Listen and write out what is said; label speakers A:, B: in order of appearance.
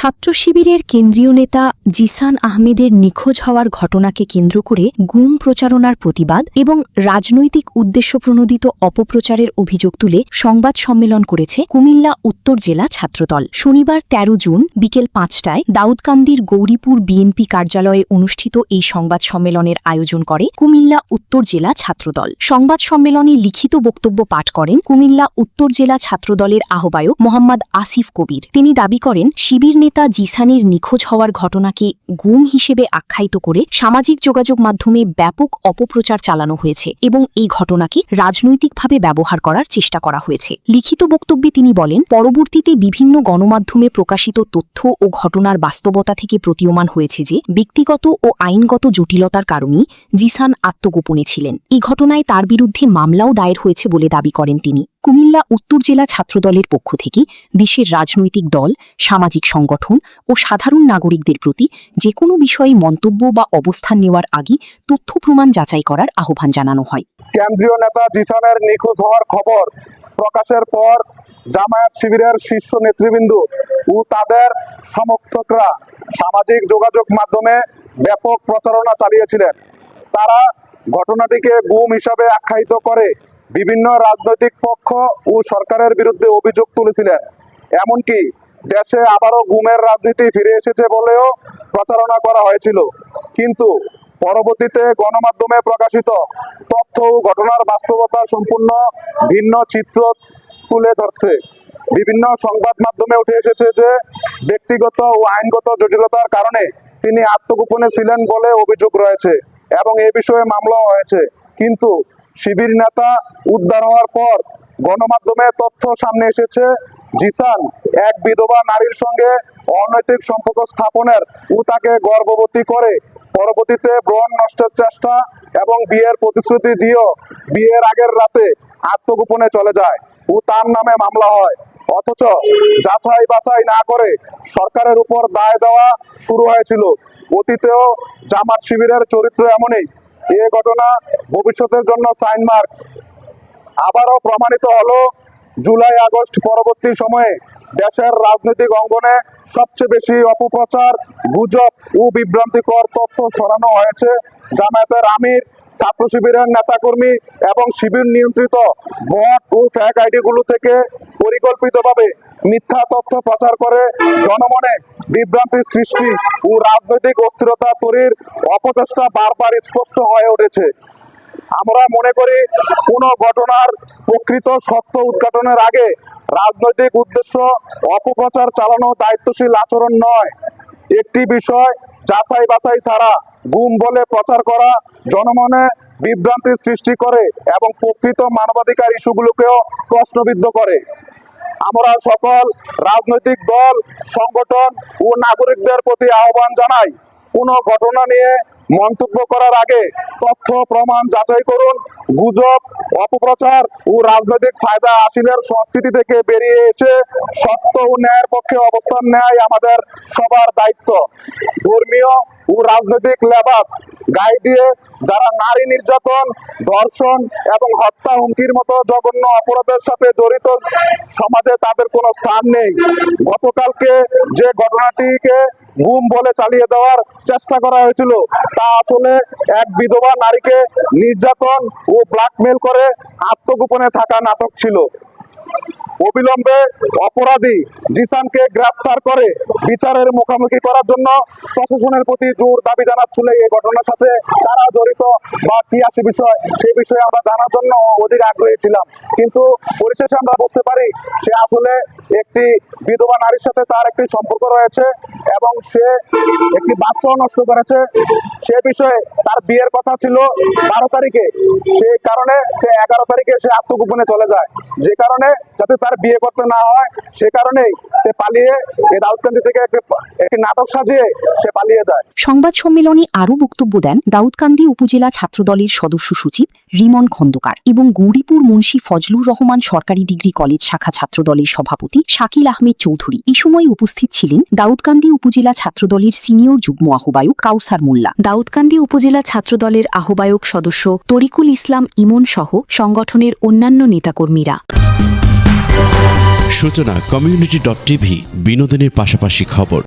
A: ছাত্র শিবিরের কেন্দ্রীয় নেতা জিসান আহমেদের নিখোঁজ হওয়ার ঘটনাকে কেন্দ্র করে গুম প্রচারণার প্রতিবাদ এবং রাজনৈতিক উদ্দেশ্যপ্রণোদিত অপপ্রচারের অভিযোগ তুলে সংবাদ সম্মেলন করেছে কুমিল্লা উত্তর জেলা ছাত্রদল। শনিবার ১৩ জুন বিকেল ৫টায় দাউদকান্দির গৌরীপুর বিএনপি কার্যালয়ে অনুষ্ঠিত এই সংবাদ সম্মেলনের আয়োজন করে কুমিল্লা উত্তর জেলা ছাত্রদল। সংবাদ সম্মেলনে লিখিত বক্তব্য পাঠ করেন কুমিল্লা উত্তর জেলা ছাত্রদলের আহ্বায়ক মোহাম্মদ আসিফ কবির। তিনি দাবি করেন, শিবির নেতা জিসানের নিখোঁজ হওয়ার ঘটনাকে গুম হিসেবে আখ্যায়িত করে সামাজিক যোগাযোগ মাধ্যমে ব্যাপক অপপ্রচার চালানো হয়েছে এবং এই ঘটনাকে রাজনৈতিকভাবে ব্যবহার করার চেষ্টা করা হয়েছে। লিখিত বক্তব্যে তিনি বলেন, পরবর্তীতে বিভিন্ন গণমাধ্যমে প্রকাশিত তথ্য ও ঘটনার বাস্তবতা থেকে প্রতীয়মান হয়েছে যে ব্যক্তিগত ও আইনগত জটিলতার কারণেই জিসান আত্মগোপনে ছিলেন। এই ঘটনায় তার বিরুদ্ধে মামলাও দায়ের হয়েছে বলে দাবি করেন তিনি। কুমিল্লা উত্তর জেলা ছাত্রদলের পক্ষ থেকে দেশের রাজনৈতিক দল, সামাজিক সংগঠন ও সাধারণ নাগরিকদের প্রতি যে কোনো বিষয়ে মন্তব্য বা অবস্থান নেওয়ার আগে তথ্য প্রমাণ যাচাই করার আহ্বান জানানো হয়।
B: কেন্দ্রীয় নেতা জিসানের নিখোঁজ হওয়ার খবর প্রকাশের পর জামায়াত শিবিরের শীর্ষ নেতৃবৃন্দ ও তাদের সমর্থকরা সামাজিক যোগাযোগ মাধ্যমে ব্যাপক প্রচারণা চালিয়েছিলেন। তারা ঘটনাটিকে গুম হিসাবে আখ্যায়িত করে বিভিন্ন রাজনৈতিক পক্ষ ও সরকারের বিরুদ্ধে অভিযোগ তুলেছিলেন। এমনকি দেশে আবারও গুমের রাজনীতি ফিরে এসেছে বলেও প্রচারণা করা হয়েছিল। কিন্তু পরবর্তীতে গণমাধ্যমে প্রকাশিত তথ্য ও ঘটনার বাস্তবতা সম্পূর্ণ ভিন্ন চিত্র তুলে ধরছে। বিভিন্ন সংবাদ মাধ্যমে উঠে এসেছে যে ব্যক্তিগত ও আইনগত জটিলতার কারণে তিনি আত্মগোপনে ছিলেন বলে অভিযোগ রয়েছে এবং এ বিষয়ে মামলাও হয়েছে। কিন্তু শিবির নেতা উদ্ধার হওয়ার পর গণমাধ্যমে তথ্য সামনে এসেছে জিসান এক বিধবা নারীর সঙ্গে অনৈতিক সম্পর্ক স্থাপনের ও তাকে গর্ভবতী করে পরবর্তীতে ভ্রূণ নষ্টের চেষ্টা এবং বিয়ের প্রতিশ্রুতি দিয়েও বিয়ের আগের রাতে আত্মগোপনে চলে যায় ও তার নামে মামলা হয়। অথচ যাচাই বাছাই না করে সরকারের উপর দায় দেওয়া শুরু হয়েছিল। অতীতেও জামাত শিবিরের চরিত্র এমনই। এ ঘটনা ভবিষ্যতের জন্য সাইনমার্ক। আবারও প্রমাণিত হলো, জুলাই আগস্ট পরবর্তী সময়ে দেশের রাজনৈতিক অঙ্গনে সবচেয়ে বেশি অপপ্রচার, গুজব ও বিভ্রান্তিকর তথ্য ছড়ানো হয়েছে জামায়াতের আমির, ছাত্র শিবিরের নেতাকর্মী এবং শিবির নিয়ন্ত্রিত বট ও ফেক আইডিগুলো থেকে পরিকল্পিতভাবে মিথ্যা তথ্য প্রচার করে জনমনে বিভ্রান্তি সৃষ্টি ও রাজনৈতিক অস্থিরতা তৈরির অপচেষ্টা বারবার স্পষ্ট হয়ে উঠেছে। আমরা মনে করি, কোনো ঘটনার প্রকৃত সত্য উদ্ঘাটনের আগে রাজনৈতিক উদ্দেশ্য অপপ্রচার চালানো দায়িত্বশীল আচরণ নয়। একটি বিষয় যাচাই বাছাই ছাড়া গুম বলে প্রচার করা জনমনে বিভ্রান্তি সৃষ্টি করে এবং প্রকৃত মানবাধিকার ইস্যুগুলোকেও প্রশ্নবিদ্ধ করে। আমরা সকল রাজনৈতিক দল, সংগঠন ও নাগরিকদের প্রতি আহ্বান জানাই, কোনো ঘটনা নিয়ে মন্তব্য করার আগে তথ্য প্রমাণ যাচাই করুন। গুজব, অপপ্রচার ও রাজনৈতিক ফায়দা হাসিলের সংস্কৃতি থেকে বেরিয়ে এসে সত্য ও ন্যায়ের পক্ষে অবস্থান নেয় আমাদের সবার দায়িত্ব। ধর্মীয় ও রাজনৈতিক লেবাস গায়ে দিয়ে যারা নারী নির্যাতন, ধর্ষণ এবং হত্যা, হুমকির মতো জঘন্য অপরাধের সাথে জড়িত, সমাজে তাদের কোনো স্থান নেই। গতকালকে যে ঘটনাটিকে গুম বলে চালিয়ে দেওয়ার চেষ্টা করা হয়েছিল তা আসলে এক বিধবা নারীকে নির্যাতন ও ব্ল্যাকমেল করে আত্মগোপনে থাকা নাটক ছিল। অবিলম্বে অপরাধী জিসানকে গ্রেফতার করে বিচারের মুখোমুখি করার জন্য প্রশাসনের প্রতি জোর দাবি জানাচ্ছিল। এই ঘটনার সাথে কারা জড়িত বা কি আছে বিষয়, সেই বিষয়ে আমরা জানার জন্য অধিক আগ্রহী ছিলাম। কিন্তু পরিশেষে আমরা বুঝতে পারি সে আসলে একটি বিধবা নারীর সাথে তার একটি সম্পর্ক রয়েছে এবং সে একটি বাচ্চাও নষ্ট করেছে। সে বিষয়ে তার বিয়ের কথা ছিল 12 তারিখে, সেই কারণে সে 11 তারিখে সে আত্মগোপনে চলে যায়। যে কারণে যাতে তার বিয়ে করতে না হয় সে কারণেই সে পালিয়ে এই দাউদকান্দি থেকে একটি নাটক সাজিয়ে সে পালিয়ে যায়।
A: সংবাদ সম্মেলনে আরও বক্তব্য দেন দাউদকান্দি উপজেলা ছাত্রদলের সদস্য সচিব রিমন খন্দকার এবং গৌরীপুর মুন্সি ফজলুর রহমান সরকারি ডিগ্রি কলেজ শাখা ছাত্রদলের সভাপতি শাকিল আহমেদ চৌধুরী। এই সময় উপস্থিত ছিলেন দাউদকান্দি উপজেলা ছাত্রদলের সিনিয়র যুগ্ম আহ্বায়ক কাউসার মোল্লা, দাউদকান্দি উপজেলা ছাত্রদলের আহ্বায়ক সদস্য তরিকুল ইসলাম ইমন সহ সংগঠনের অন্যান্য নেতাকর্মীরা।
C: সূচনা community.tv বিনোদনের পাশাপাশি খবর।